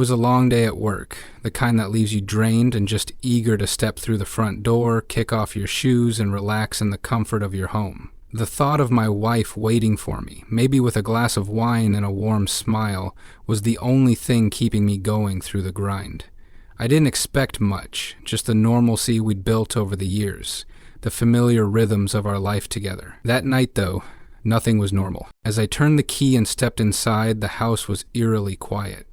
was a long day at work, the kind that leaves you drained and just eager to step through the front door, kick off your shoes, and relax in the comfort of your home. The thought of my wife waiting for me, maybe with a glass of wine and a warm smile, was the only thing keeping me going through the grind. I didn't expect much, just the normalcy we'd built over the years, the familiar rhythms of our life together. That night, though, nothing was normal. As I turned the key and stepped inside, the house was eerily quiet.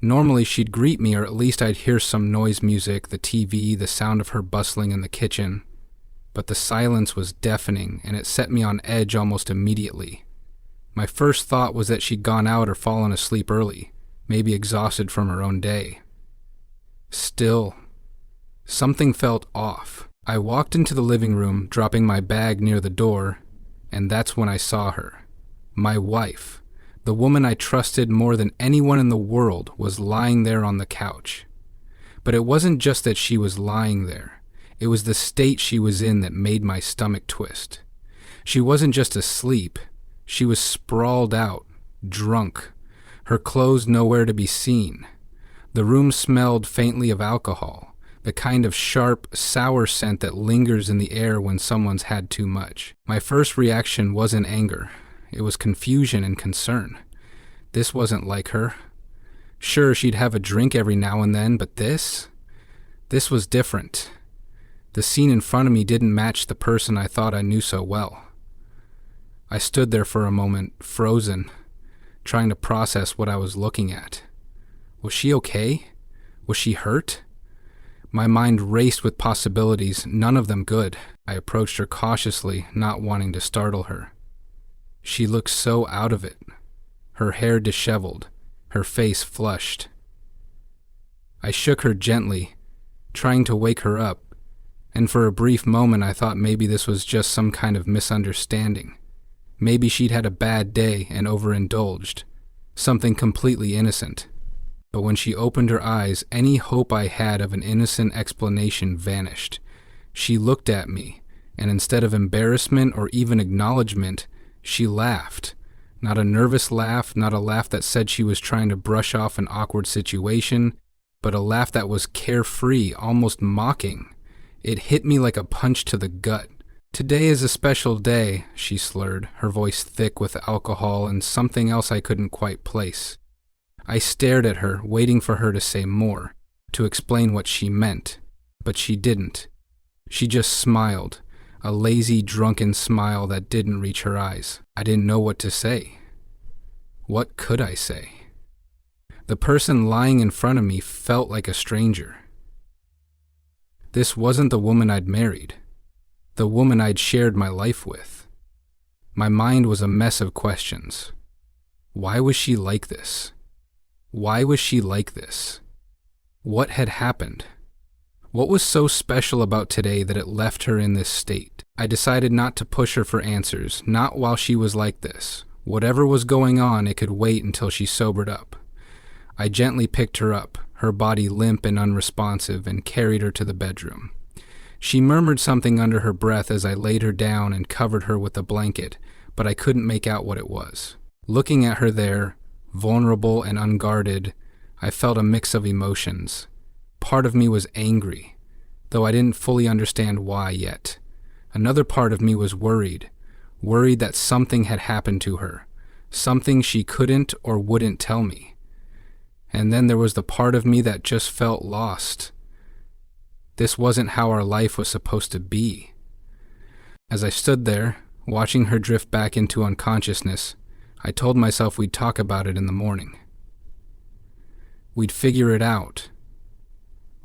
Normally she'd greet me, or at least I'd hear some noise music, the TV, the sound of her bustling in the kitchen. But the silence was deafening, and it set me on edge almost immediately. My first thought was that she'd gone out or fallen asleep early, maybe exhausted from her own day. Still, something felt off. I walked into the living room, dropping my bag near the door, and that's when I saw her. My wife, the woman I trusted more than anyone in the world, was lying there on the couch. But it wasn't just that she was lying there. It was the state she was in that made my stomach twist. She wasn't just asleep. She was sprawled out, drunk, her clothes nowhere to be seen. The room smelled faintly of alcohol, the kind of sharp, sour scent that lingers in the air when someone's had too much. My first reaction wasn't anger. It was confusion and concern. This wasn't like her. Sure, she'd have a drink every now and then, but this was different. The scene in front of me didn't match the person I thought I knew so well. I stood there for a moment, frozen, trying to process what I was looking at. Was she okay? Was she hurt? My mind raced with possibilities, none of them good. I approached her cautiously, not wanting to startle her. She looked so out of it, her hair disheveled, her face flushed. I shook her gently, trying to wake her up, and for a brief moment I thought maybe this was just some kind of misunderstanding. Maybe she'd had a bad day and overindulged, something completely innocent. But when she opened her eyes, any hope I had of an innocent explanation vanished. She looked at me, and instead of embarrassment or even acknowledgement, she laughed. Not a nervous laugh, not a laugh that said she was trying to brush off an awkward situation, but a laugh that was carefree, almost mocking. It hit me like a punch to the gut. "Today is a special day," she slurred, her voice thick with alcohol and something else I couldn't quite place. I stared at her, waiting for her to say more, to explain what she meant, but she didn't. She just smiled, a lazy, drunken smile that didn't reach her eyes. I didn't know what to say. What could I say? The person lying in front of me felt like a stranger. This wasn't the woman I'd married, the woman I'd shared my life with. My mind was a mess of questions. Why was she like this? Why was she like this? What had happened? What was so special about today that it left her in this state? I decided not to push her for answers, not while she was like this. Whatever was going on, it could wait until she sobered up. I gently picked her up, her body limp and unresponsive, and carried her to the bedroom. She murmured something under her breath as I laid her down and covered her with a blanket, but I couldn't make out what it was. Looking at her there, vulnerable and unguarded, I felt a mix of emotions. Part of me was angry, though I didn't fully understand why yet. Another part of me was worried that something had happened to her, something she couldn't or wouldn't tell me. And then there was the part of me that just felt lost. This wasn't how our life was supposed to be. As I stood there, watching her drift back into unconsciousness, I told myself we'd talk about it in the morning. We'd figure it out.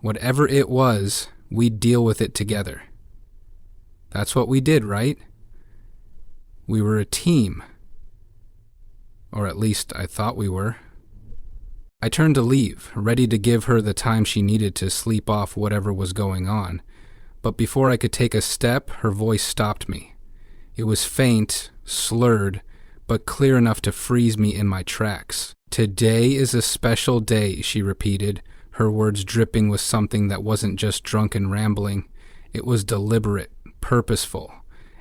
Whatever it was, we'd deal with it together. That's what we did, right? We were a team. Or at least I thought we were. I turned to leave, ready to give her the time she needed to sleep off whatever was going on. But before I could take a step, her voice stopped me. It was faint, slurred, but clear enough to freeze me in my tracks. "Today is a special day," she repeated, her words dripping with something that wasn't just drunken rambling. It was deliberate, purposeful.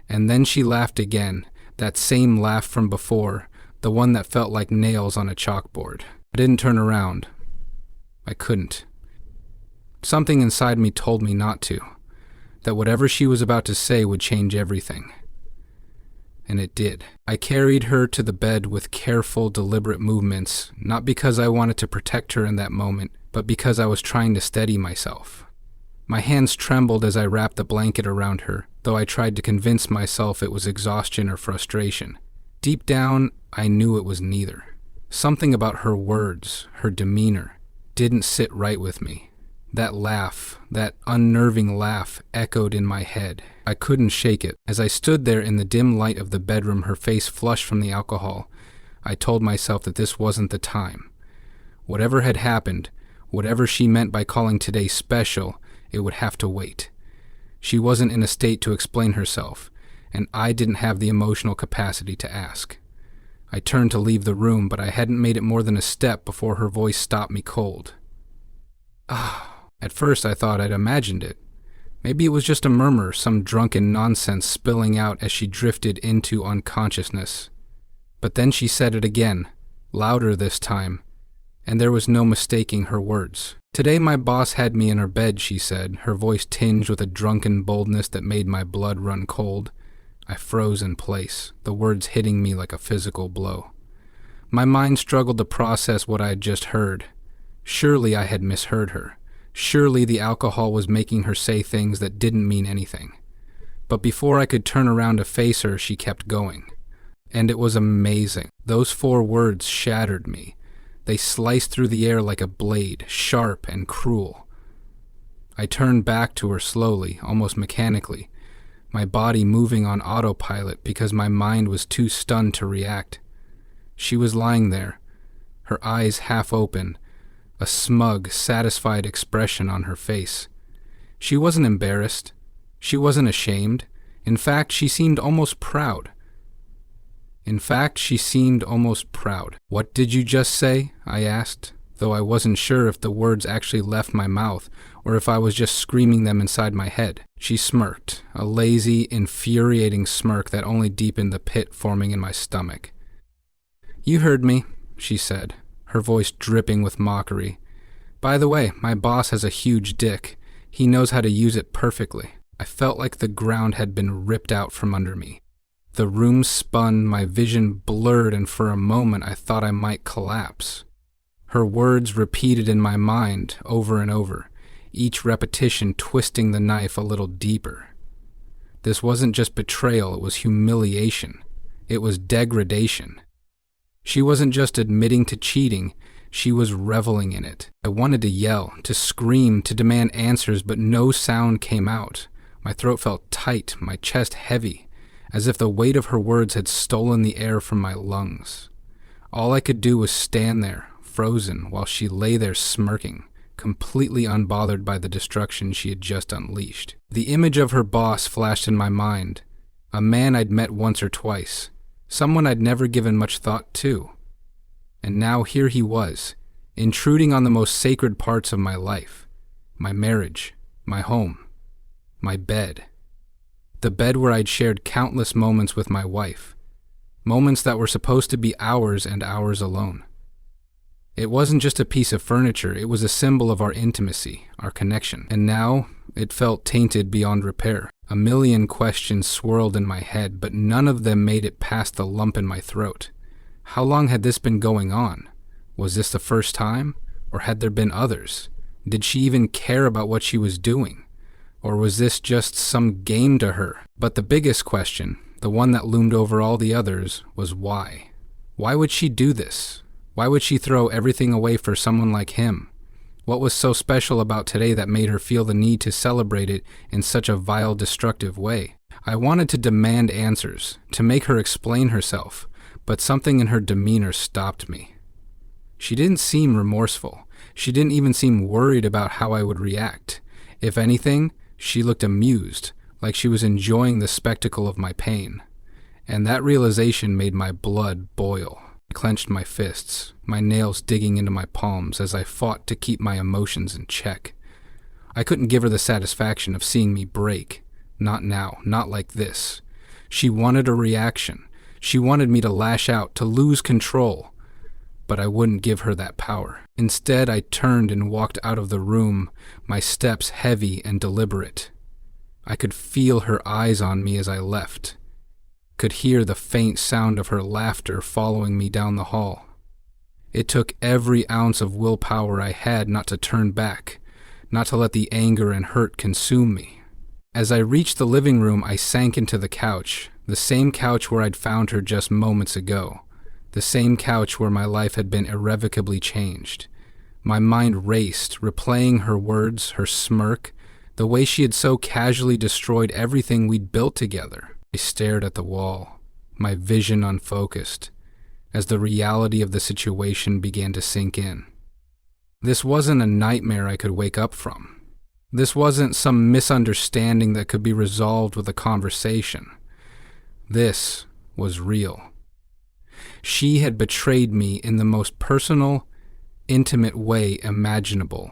And then she laughed again, that same laugh from before, the one that felt like nails on a chalkboard. I didn't turn around. I couldn't. Something inside me told me not to, that whatever she was about to say would change everything. And it did. I carried her to the bed with careful, deliberate movements, not because I wanted to protect her in that moment, but because I was trying to steady myself. My hands trembled as I wrapped the blanket around her, though I tried to convince myself it was exhaustion or frustration. Deep down, I knew it was neither. Something about her words, her demeanor, didn't sit right with me. That laugh, that unnerving laugh, echoed in my head. I couldn't shake it. As I stood there in the dim light of the bedroom, her face flushed from the alcohol, I told myself that this wasn't the time. Whatever had happened, whatever she meant by calling today special, it would have to wait. She wasn't in a state to explain herself, and I didn't have the emotional capacity to ask. I turned to leave the room, but I hadn't made it more than a step before her voice stopped me cold. At first I thought I'd imagined it. Maybe it was just a murmur, some drunken nonsense spilling out as she drifted into unconsciousness. But then she said it again, louder this time, and there was no mistaking her words. "Today my boss had me in her bed," she said, her voice tinged with a drunken boldness that made my blood run cold. I froze in place, the words hitting me like a physical blow. My mind struggled to process what I had just heard. Surely I had misheard her. Surely the alcohol was making her say things that didn't mean anything. But before I could turn around to face her, she kept going. And it was amazing. Those 4 words shattered me. They sliced through the air like a blade, sharp and cruel. I turned back to her slowly, almost mechanically, my body moving on autopilot because my mind was too stunned to react. She was lying there, her eyes half open, a smug, satisfied expression on her face. She wasn't embarrassed. She wasn't ashamed. In fact, she seemed almost proud. "What did you just say?" I asked, though I wasn't sure if the words actually left my mouth or if I was just screaming them inside my head. She smirked, a lazy, infuriating smirk that only deepened the pit forming in my stomach. "You heard me," she said, her voice dripping with mockery. "By the way, my boss has a huge dick. He knows how to use it perfectly." I felt like the ground had been ripped out from under me. The room spun, my vision blurred, and for a moment I thought I might collapse. Her words repeated in my mind over and over, each repetition twisting the knife a little deeper. This wasn't just betrayal, it was humiliation. It was degradation. She wasn't just admitting to cheating, she was reveling in it. I wanted to yell, to scream, to demand answers, but no sound came out. My throat felt tight, my chest heavy, as if the weight of her words had stolen the air from my lungs. All I could do was stand there, frozen, while she lay there smirking, completely unbothered by the destruction she had just unleashed. The image of her boss flashed in my mind, a man I'd met once or twice, someone I'd never given much thought to. And now here he was, intruding on the most sacred parts of my life, my marriage, my home, my bed. The bed where I'd shared countless moments with my wife, moments that were supposed to be ours and ours alone. It wasn't just a piece of furniture, it was a symbol of our intimacy, our connection. And now, it felt tainted beyond repair. A million questions swirled in my head, but none of them made it past the lump in my throat. How long had this been going on? Was this the first time? Or had there been others? Did she even care about what she was doing? Or was this just some game to her? But the biggest question, the one that loomed over all the others, was why? Why would she do this? Why would she throw everything away for someone like him? What was so special about today that made her feel the need to celebrate it in such a vile, destructive way? I wanted to demand answers, to make her explain herself, but something in her demeanor stopped me. She didn't seem remorseful. She didn't even seem worried about how I would react. If anything, she looked amused, like she was enjoying the spectacle of my pain. And that realization made my blood boil. I clenched my fists, my nails digging into my palms as I fought to keep my emotions in check. I couldn't give her the satisfaction of seeing me break. Not now, not like this. She wanted a reaction. She wanted me to lash out, to lose control. but I wouldn't give her that power. Instead, I turned and walked out of the room, my steps heavy and deliberate. I could feel her eyes on me as I left, could hear the faint sound of her laughter following me down the hall. It took every ounce of willpower I had not to turn back, not to let the anger and hurt consume me. As I reached the living room, I sank into the couch, the same couch where I'd found her just moments ago, the same couch where my life had been irrevocably changed. My mind raced, replaying her words, her smirk, the way she had so casually destroyed everything we'd built together. I stared at the wall, my vision unfocused, as the reality of the situation began to sink in. This wasn't a nightmare I could wake up from. This wasn't some misunderstanding that could be resolved with a conversation. This was real. She had betrayed me in the most personal, intimate way imaginable,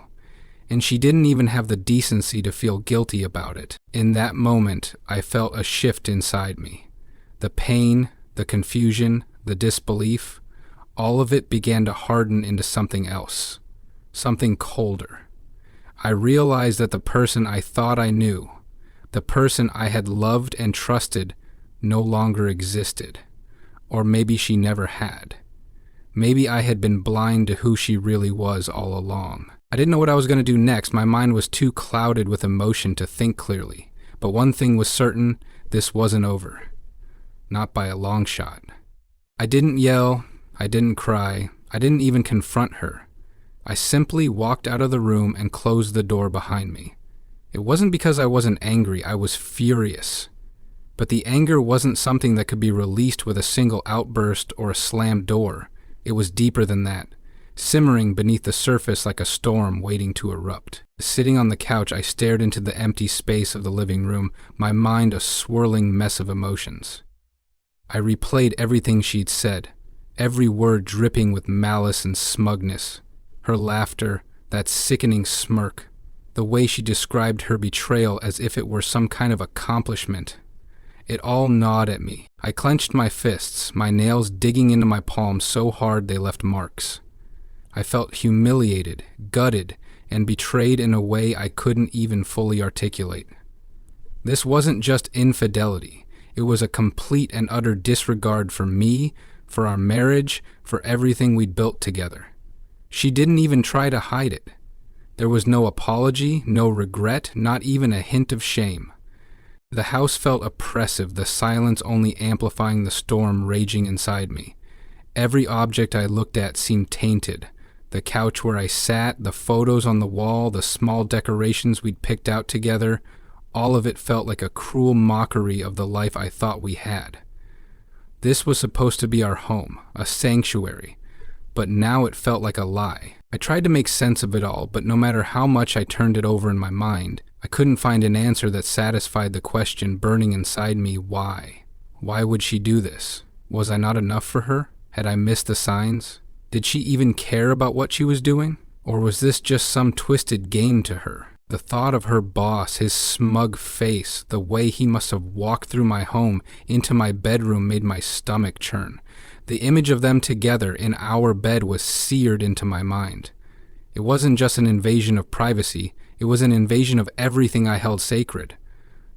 and she didn't even have the decency to feel guilty about it. In that moment, I felt a shift inside me. The pain, the confusion, the disbelief, all of it began to harden into something else, something colder. I realized that the person I thought I knew, the person I had loved and trusted, no longer existed. Or maybe she never had. Maybe I had been blind to who she really was all along. I didn't know what I was going to do next. My mind was too clouded with emotion to think clearly. But one thing was certain, this wasn't over. Not by a long shot. I didn't yell, I didn't cry, I didn't even confront her. I simply walked out of the room and closed the door behind me. It wasn't because I wasn't angry, I was furious. But the anger wasn't something that could be released with a single outburst or a slammed door. It was deeper than that, simmering beneath the surface like a storm waiting to erupt. Sitting on the couch, I stared into the empty space of the living room, my mind a swirling mess of emotions. I replayed everything she'd said, every word dripping with malice and smugness. Her laughter, that sickening smirk, the way she described her betrayal as if it were some kind of accomplishment. It all gnawed at me. I clenched my fists, my nails digging into my palms so hard they left marks. I felt humiliated, gutted, and betrayed in a way I couldn't even fully articulate. This wasn't just infidelity. It was a complete and utter disregard for me, for our marriage, for everything we'd built together. She didn't even try to hide it. There was no apology, no regret, not even a hint of shame. The house felt oppressive, the silence only amplifying the storm raging inside me. Every object I looked at seemed tainted. The couch where I sat, the photos on the wall, the small decorations we'd picked out together, all of it felt like a cruel mockery of the life I thought we had. This was supposed to be our home, a sanctuary, but now it felt like a lie. I tried to make sense of it all, but no matter how much I turned it over in my mind, I couldn't find an answer that satisfied the question burning inside me, why? Why would she do this? Was I not enough for her? Had I missed the signs? Did she even care about what she was doing? Or was this just some twisted game to her? The thought of her boss, his smug face, the way he must have walked through my home into my bedroom made my stomach churn. The image of them together in our bed was seared into my mind. It wasn't just an invasion of privacy, it was an invasion of everything I held sacred.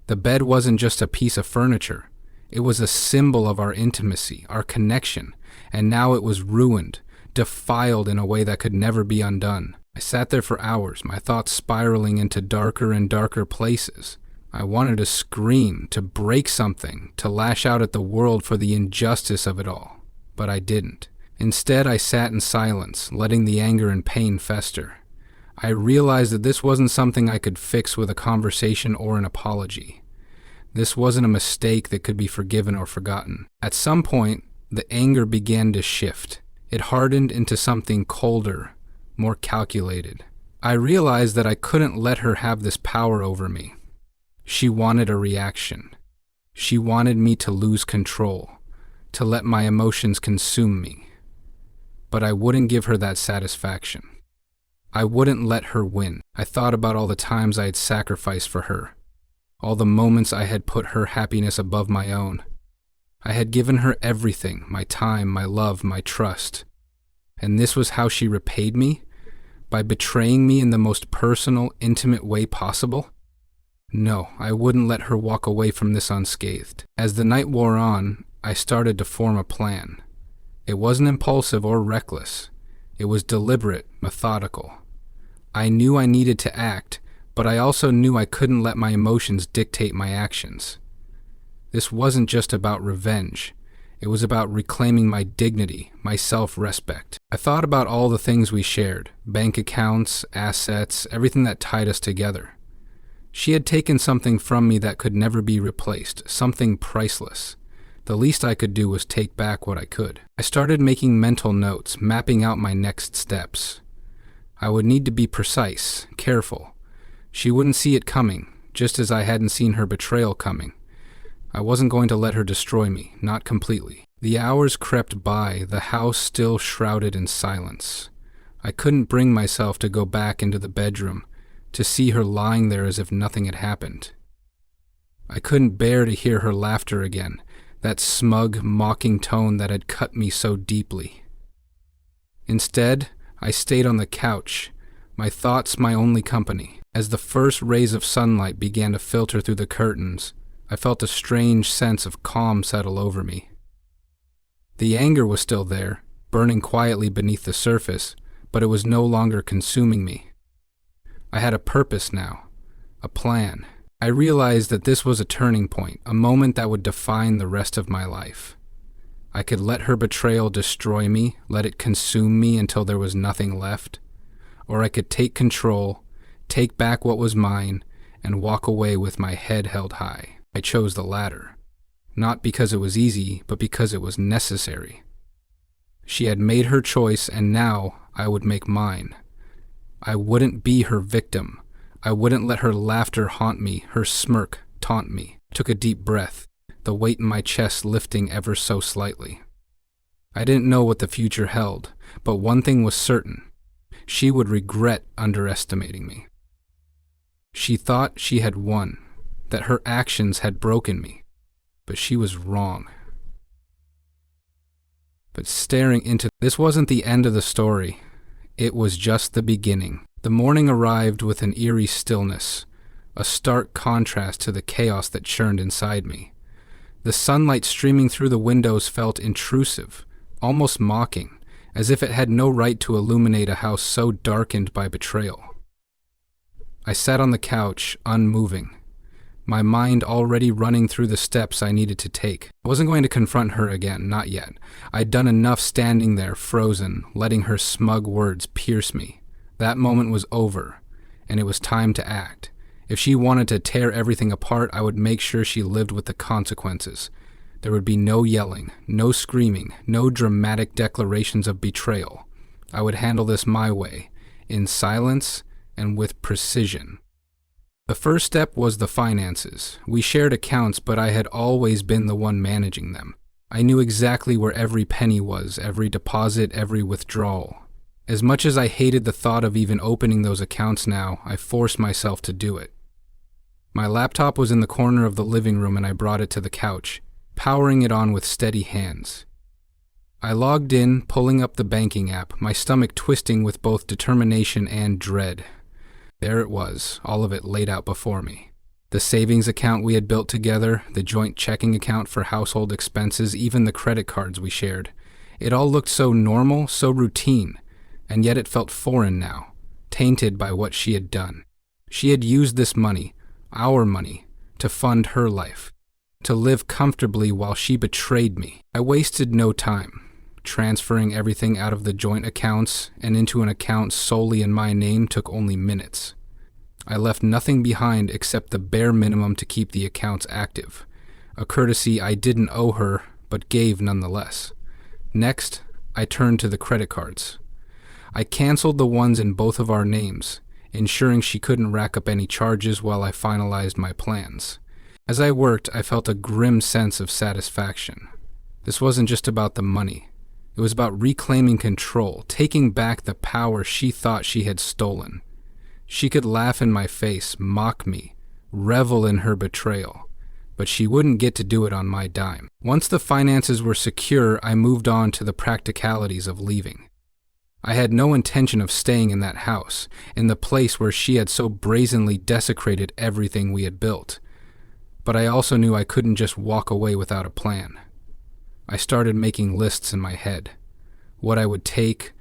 The bed wasn't just a piece of furniture. It was a symbol of our intimacy, our connection, and now it was ruined, defiled in a way that could never be undone. I sat there for hours, my thoughts spiraling into darker and darker places. I wanted to scream, to break something, to lash out at the world for the injustice of it all. But I didn't. Instead, I sat in silence, letting the anger and pain fester. I realized that this wasn't something I could fix with a conversation or an apology. This wasn't a mistake that could be forgiven or forgotten. At some point, the anger began to shift. It hardened into something colder, more calculated. I realized that I couldn't let her have this power over me. She wanted a reaction. She wanted me to lose control, to let my emotions consume me. But I wouldn't give her that satisfaction. I wouldn't let her win. I thought about all the times I had sacrificed for her, all the moments I had put her happiness above my own. I had given her everything, my time, my love, my trust. And this was how she repaid me? By betraying me in the most personal, intimate way possible? No, I wouldn't let her walk away from this unscathed. As the night wore on, I started to form a plan. It wasn't impulsive or reckless. It was deliberate, methodical. I knew I needed to act, but I also knew I couldn't let my emotions dictate my actions. This wasn't just about revenge. It was about reclaiming my dignity, my self-respect. I thought about all the things we shared, bank accounts, assets, everything that tied us together. She had taken something from me that could never be replaced, something priceless. The least I could do was take back what I could. I started making mental notes, mapping out my next steps. I would need to be precise, careful. She wouldn't see it coming, just as I hadn't seen her betrayal coming. I wasn't going to let her destroy me, not completely. The hours crept by, the house still shrouded in silence. I couldn't bring myself to go back into the bedroom, to see her lying there as if nothing had happened. I couldn't bear to hear her laughter again, that smug, mocking tone that had cut me so deeply. Instead, I stayed on the couch, my thoughts my only company. As the first rays of sunlight began to filter through the curtains, I felt a strange sense of calm settle over me. The anger was still there, burning quietly beneath the surface, but it was no longer consuming me. I had a purpose now, a plan. I realized that this was a turning point, a moment that would define the rest of my life. I could let her betrayal destroy me, let it consume me until there was nothing left, or I could take control, take back what was mine, and walk away with my head held high. I chose the latter, not because it was easy, but because it was necessary. She had made her choice, and now I would make mine. I wouldn't be her victim. I wouldn't let her laughter haunt me, her smirk taunt me. I took a deep breath, the weight in my chest lifting ever so slightly. I didn't know what the future held, but one thing was certain. She would regret underestimating me. She thought she had won, that her actions had broken me, but she was wrong. But staring into this wasn't the end of the story. It was just the beginning. The morning arrived with an eerie stillness, a stark contrast to the chaos that churned inside me. The sunlight streaming through the windows felt intrusive, almost mocking, as if it had no right to illuminate a house so darkened by betrayal. I sat on the couch, unmoving, my mind already running through the steps I needed to take. I wasn't going to confront her again, not yet. I'd done enough standing there, frozen, letting her smug words pierce me. That moment was over, and it was time to act. If she wanted to tear everything apart, I would make sure she lived with the consequences. There would be no yelling, no screaming, no dramatic declarations of betrayal. I would handle this my way, in silence and with precision. The first step was the finances. We shared accounts, but I had always been the one managing them. I knew exactly where every penny was, every deposit, every withdrawal. As much as I hated the thought of even opening those accounts now, I forced myself to do it. My laptop was in the corner of the living room and I brought it to the couch, powering it on with steady hands. I logged in, pulling up the banking app, my stomach twisting with both determination and dread. There it was, all of it laid out before me. The savings account we had built together, the joint checking account for household expenses, even the credit cards we shared. It all looked so normal, so routine, and yet it felt foreign now, tainted by what she had done. She had used this money, our money, to fund her life, to live comfortably while she betrayed me. I wasted no time. Transferring everything out of the joint accounts and into an account solely in my name took only minutes. I left nothing behind except the bare minimum to keep the accounts active, a courtesy I didn't owe her but gave nonetheless. Next, I turned to the credit cards. I canceled the ones in both of our names, ensuring she couldn't rack up any charges while I finalized my plans. As I worked, I felt a grim sense of satisfaction. This wasn't just about the money. It was about reclaiming control, taking back the power she thought she had stolen. She could laugh in my face, mock me, revel in her betrayal, but she wouldn't get to do it on my dime. Once the finances were secure, I moved on to the practicalities of leaving. I had no intention of staying in that house, in the place where she had so brazenly desecrated everything we had built. But I also knew I couldn't just walk away without a plan. I started making lists in my head. What I would take,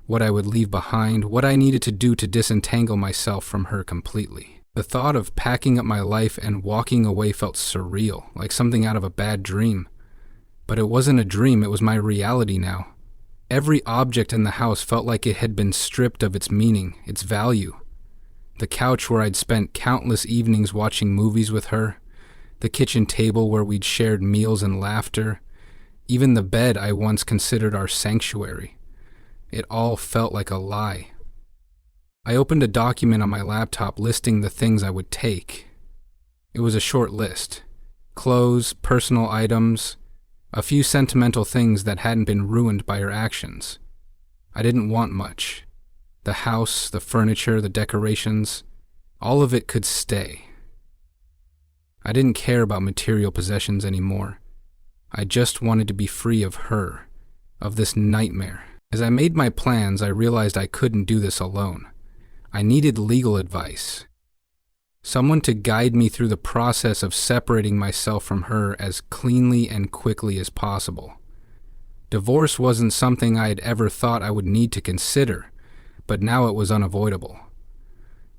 what I would leave behind, what I needed to do to disentangle myself from her completely. The thought of packing up my life and walking away felt surreal, like something out of a bad dream. But it wasn't a dream, it was my reality now. Every object in the house felt like it had been stripped of its meaning, its value. The couch where I'd spent countless evenings watching movies with her, the kitchen table where we'd shared meals and laughter, even the bed I once considered our sanctuary. It all felt like a lie. I opened a document on my laptop listing the things I would take. It was a short list. Clothes, personal items, a few sentimental things that hadn't been ruined by her actions. I didn't want much. The house, the furniture, the decorations, all of it could stay. I didn't care about material possessions anymore. I just wanted to be free of her, of this nightmare. As I made my plans, I realized I couldn't do this alone. I needed legal advice. Someone to guide me through the process of separating myself from her as cleanly and quickly as possible. Divorce wasn't something I had ever thought I would need to consider, but now it was unavoidable.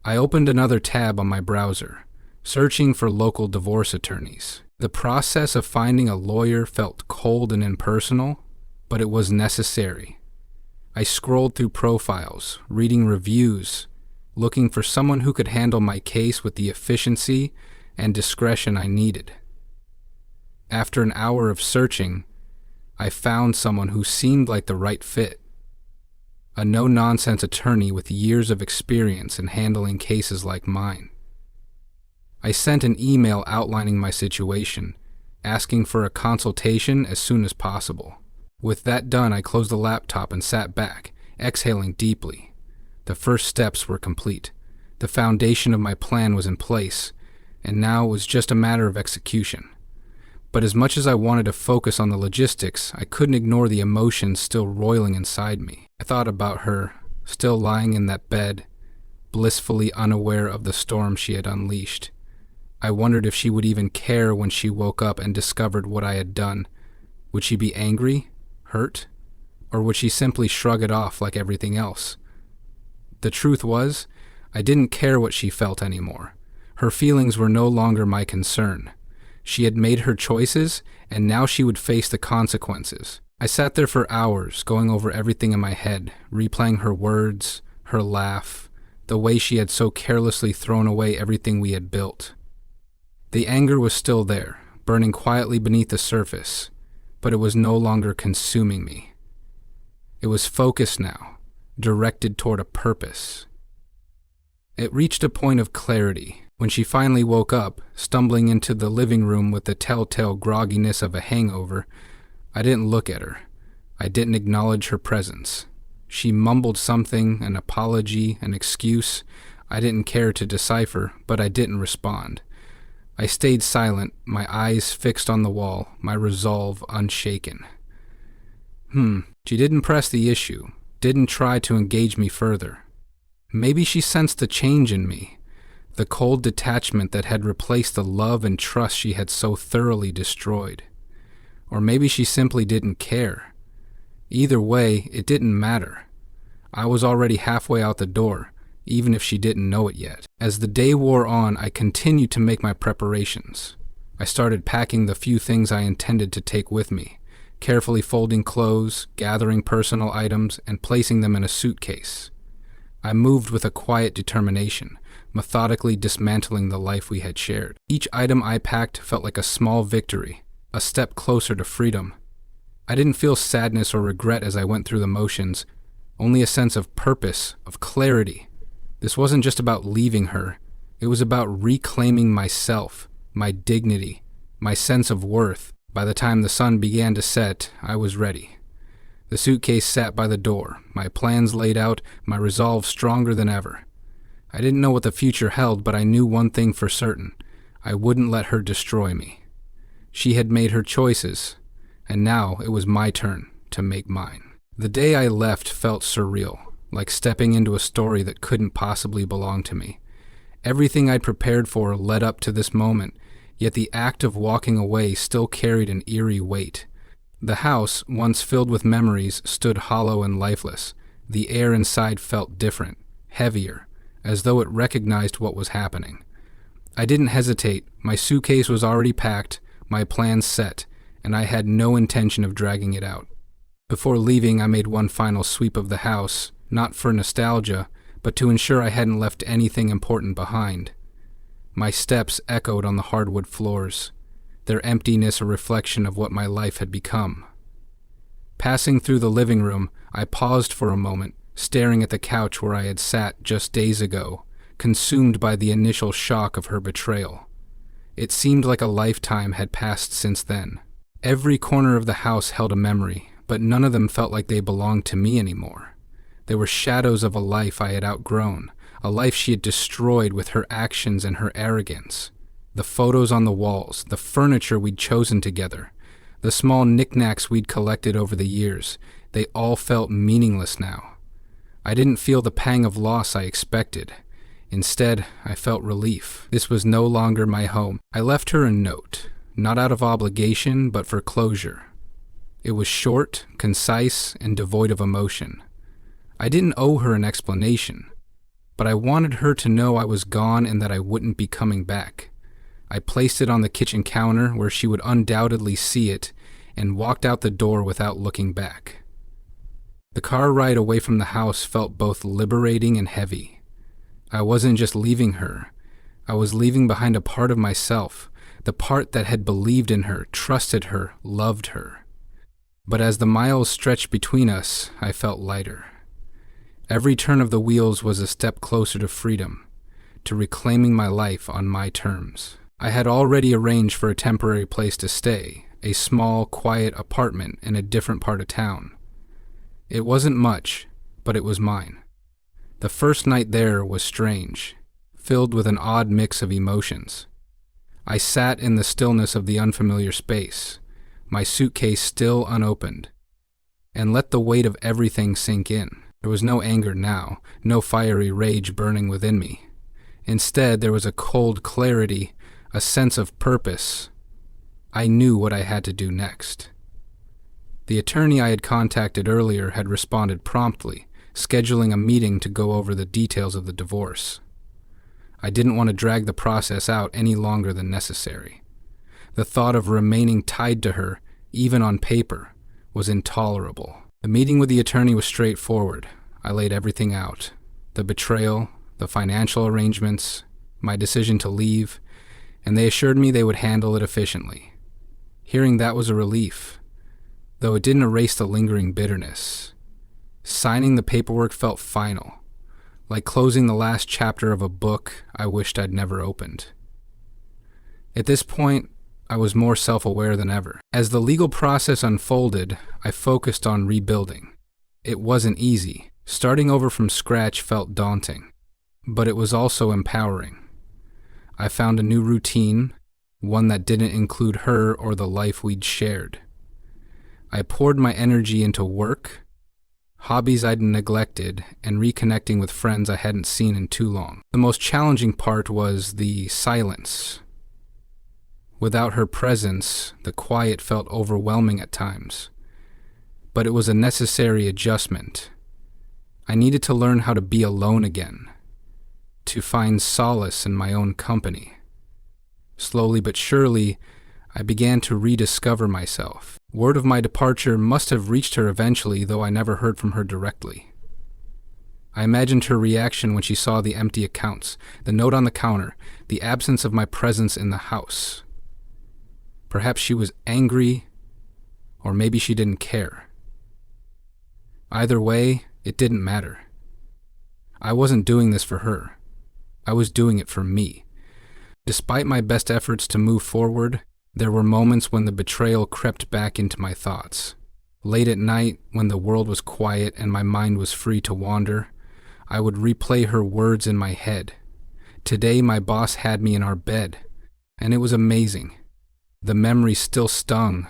I opened another tab on my browser, searching for local divorce attorneys. The process of finding a lawyer felt cold and impersonal, but it was necessary. I scrolled through profiles, reading reviews, looking for someone who could handle my case with the efficiency and discretion I needed. After an hour of searching, I found someone who seemed like the right fit. A no-nonsense attorney with years of experience in handling cases like mine. I sent an email outlining my situation, asking for a consultation as soon as possible. With that done, I closed the laptop and sat back, exhaling deeply. The first steps were complete. The foundation of my plan was in place, and now it was just a matter of execution. But as much as I wanted to focus on the logistics, I couldn't ignore the emotions still roiling inside me. I thought about her, still lying in that bed, blissfully unaware of the storm she had unleashed. I wondered if she would even care when she woke up and discovered what I had done. Would she be angry, hurt, or would she simply shrug it off like everything else? The truth was, I didn't care what she felt anymore. Her feelings were no longer my concern. She had made her choices, and now she would face the consequences. I sat there for hours, going over everything in my head, replaying her words, her laugh, the way she had so carelessly thrown away everything we had built. The anger was still there, burning quietly beneath the surface, but it was no longer consuming me. It was focused now, directed toward a purpose. It reached a point of clarity when she finally woke up, stumbling into the living room with the telltale grogginess of a hangover. I didn't look at her. I didn't acknowledge her presence. She mumbled something, an apology, an excuse. I didn't care to decipher, but I didn't respond. I stayed silent, my eyes fixed on the wall, my resolve unshaken. She didn't press the issue, didn't try to engage me further. Maybe she sensed the change in me, the cold detachment that had replaced the love and trust she had so thoroughly destroyed. Or maybe she simply didn't care. Either way, it didn't matter. I was already halfway out the door, even if she didn't know it yet. As the day wore on, I continued to make my preparations. I started packing the few things I intended to take with me, carefully folding clothes, gathering personal items, and placing them in a suitcase. I moved with a quiet determination, methodically dismantling the life we had shared. Each item I packed felt like a small victory, a step closer to freedom. I didn't feel sadness or regret as I went through the motions, only a sense of purpose, of clarity. This wasn't just about leaving her. It was about reclaiming myself, my dignity, my sense of worth. By the time the sun began to set, I was ready. The suitcase sat by the door, my plans laid out, my resolve stronger than ever. I didn't know what the future held, but I knew one thing for certain. I wouldn't let her destroy me. She had made her choices, and now it was my turn to make mine. The day I left felt surreal, like stepping into a story that couldn't possibly belong to me. Everything I'd prepared for led up to this moment, yet the act of walking away still carried an eerie weight. The house, once filled with memories, stood hollow and lifeless. The air inside felt different, heavier, as though it recognized what was happening. I didn't hesitate. My suitcase was already packed, my plans set, and I had no intention of dragging it out. Before leaving, I made one final sweep of the house, not for nostalgia, but to ensure I hadn't left anything important behind. My steps echoed on the hardwood floors, their emptiness a reflection of what my life had become. Passing through the living room, I paused for a moment, staring at the couch where I had sat just days ago, consumed by the initial shock of her betrayal. It seemed like a lifetime had passed since then. Every corner of the house held a memory, but none of them felt like they belonged to me anymore. They were shadows of a life I had outgrown, a life she had destroyed with her actions and her arrogance. The photos on the walls, the furniture we'd chosen together, the small knickknacks we'd collected over the years, they all felt meaningless now. I didn't feel the pang of loss I expected. Instead, I felt relief. This was no longer my home. I left her a note, not out of obligation, but for closure. It was short, concise, and devoid of emotion. I didn't owe her an explanation, but I wanted her to know I was gone and that I wouldn't be coming back. I placed it on the kitchen counter where she would undoubtedly see it and walked out the door without looking back. The car ride away from the house felt both liberating and heavy. I wasn't just leaving her. I was leaving behind a part of myself, the part that had believed in her, trusted her, loved her. But as the miles stretched between us, I felt lighter. Every turn of the wheels was a step closer to freedom, to reclaiming my life on my terms. I had already arranged for a temporary place to stay, a small, quiet apartment in a different part of town. It wasn't much, but it was mine. The first night there was strange, filled with an odd mix of emotions. I sat in the stillness of the unfamiliar space, my suitcase still unopened, and let the weight of everything sink in. There was no anger now, no fiery rage burning within me. Instead, there was a cold clarity, a sense of purpose. I knew what I had to do next. The attorney I had contacted earlier had responded promptly, scheduling a meeting to go over the details of the divorce. I didn't want to drag the process out any longer than necessary. The thought of remaining tied to her, even on paper, was intolerable. The meeting with the attorney was straightforward. I laid everything out. The betrayal, the financial arrangements, my decision to leave, and they assured me they would handle it efficiently. Hearing that was a relief, though it didn't erase the lingering bitterness. Signing the paperwork felt final, like closing the last chapter of a book I wished I'd never opened. At this point, I was more self-aware than ever. As the legal process unfolded, I focused on rebuilding. It wasn't easy. Starting over from scratch felt daunting, but it was also empowering. I found a new routine, one that didn't include her or the life we'd shared. I poured my energy into work, hobbies I'd neglected, and reconnecting with friends I hadn't seen in too long. The most challenging part was the silence. Without her presence, the quiet felt overwhelming at times. But it was a necessary adjustment. I needed to learn how to be alone again, to find solace in my own company. Slowly but surely, I began to rediscover myself. Word of my departure must have reached her eventually, though I never heard from her directly. I imagined her reaction when she saw the empty accounts, the note on the counter, the absence of my presence in the house. Perhaps she was angry, or maybe she didn't care. Either way, it didn't matter. I wasn't doing this for her. I was doing it for me. Despite my best efforts to move forward, there were moments when the betrayal crept back into my thoughts. Late at night, when the world was quiet and my mind was free to wander, I would replay her words in my head. Today, my boss had me in our bed, and it was amazing. The memory still stung,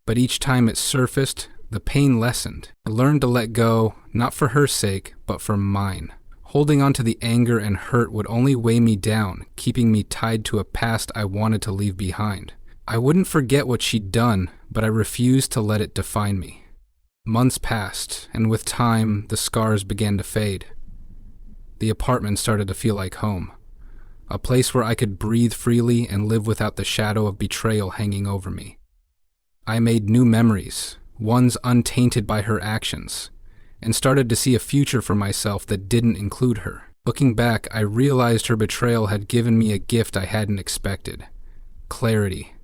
but each time it surfaced, The pain lessened. I learned to let go, not for her sake, but for mine. Holding on to the anger and hurt would only weigh me down, keeping me tied to a past I wanted to leave behind. I wouldn't forget what she'd done, but I refused to let it define me. Months passed, and with time, the scars began to fade. The apartment started to feel like home, a place where I could breathe freely and live without the shadow of betrayal hanging over me. I made new memories, ones untainted by her actions, and started to see a future for myself that didn't include her. Looking back, I realized her betrayal had given me a gift I hadn't expected: clarity.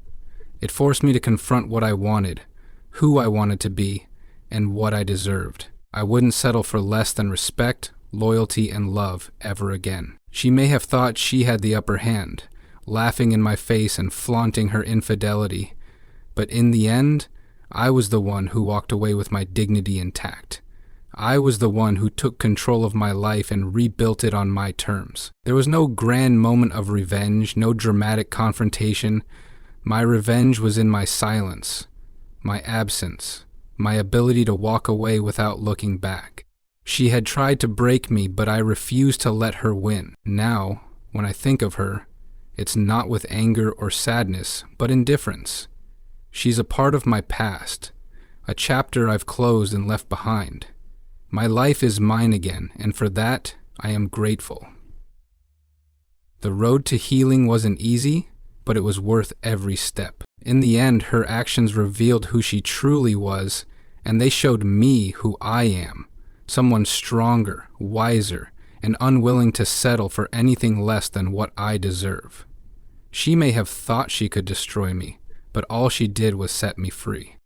It forced me to confront what I wanted, who I wanted to be, and what I deserved. I wouldn't settle for less than respect, loyalty, and love ever again. She may have thought she had the upper hand, laughing in my face and flaunting her infidelity, but in the end, I was the one who walked away with my dignity intact. I was the one who took control of my life and rebuilt it on my terms. There was no grand moment of revenge, no dramatic confrontation. My revenge was in my silence, my absence, my ability to walk away without looking back. She had tried to break me, but I refused to let her win. Now, when I think of her, it's not with anger or sadness, but indifference. She's a part of my past, a chapter I've closed and left behind. My life is mine again, and for that, I am grateful. The road to healing wasn't easy, but it was worth every step. In the end, her actions revealed who she truly was, and they showed me who I am, someone stronger, wiser, and unwilling to settle for anything less than what I deserve. She may have thought she could destroy me, but all she did was set me free.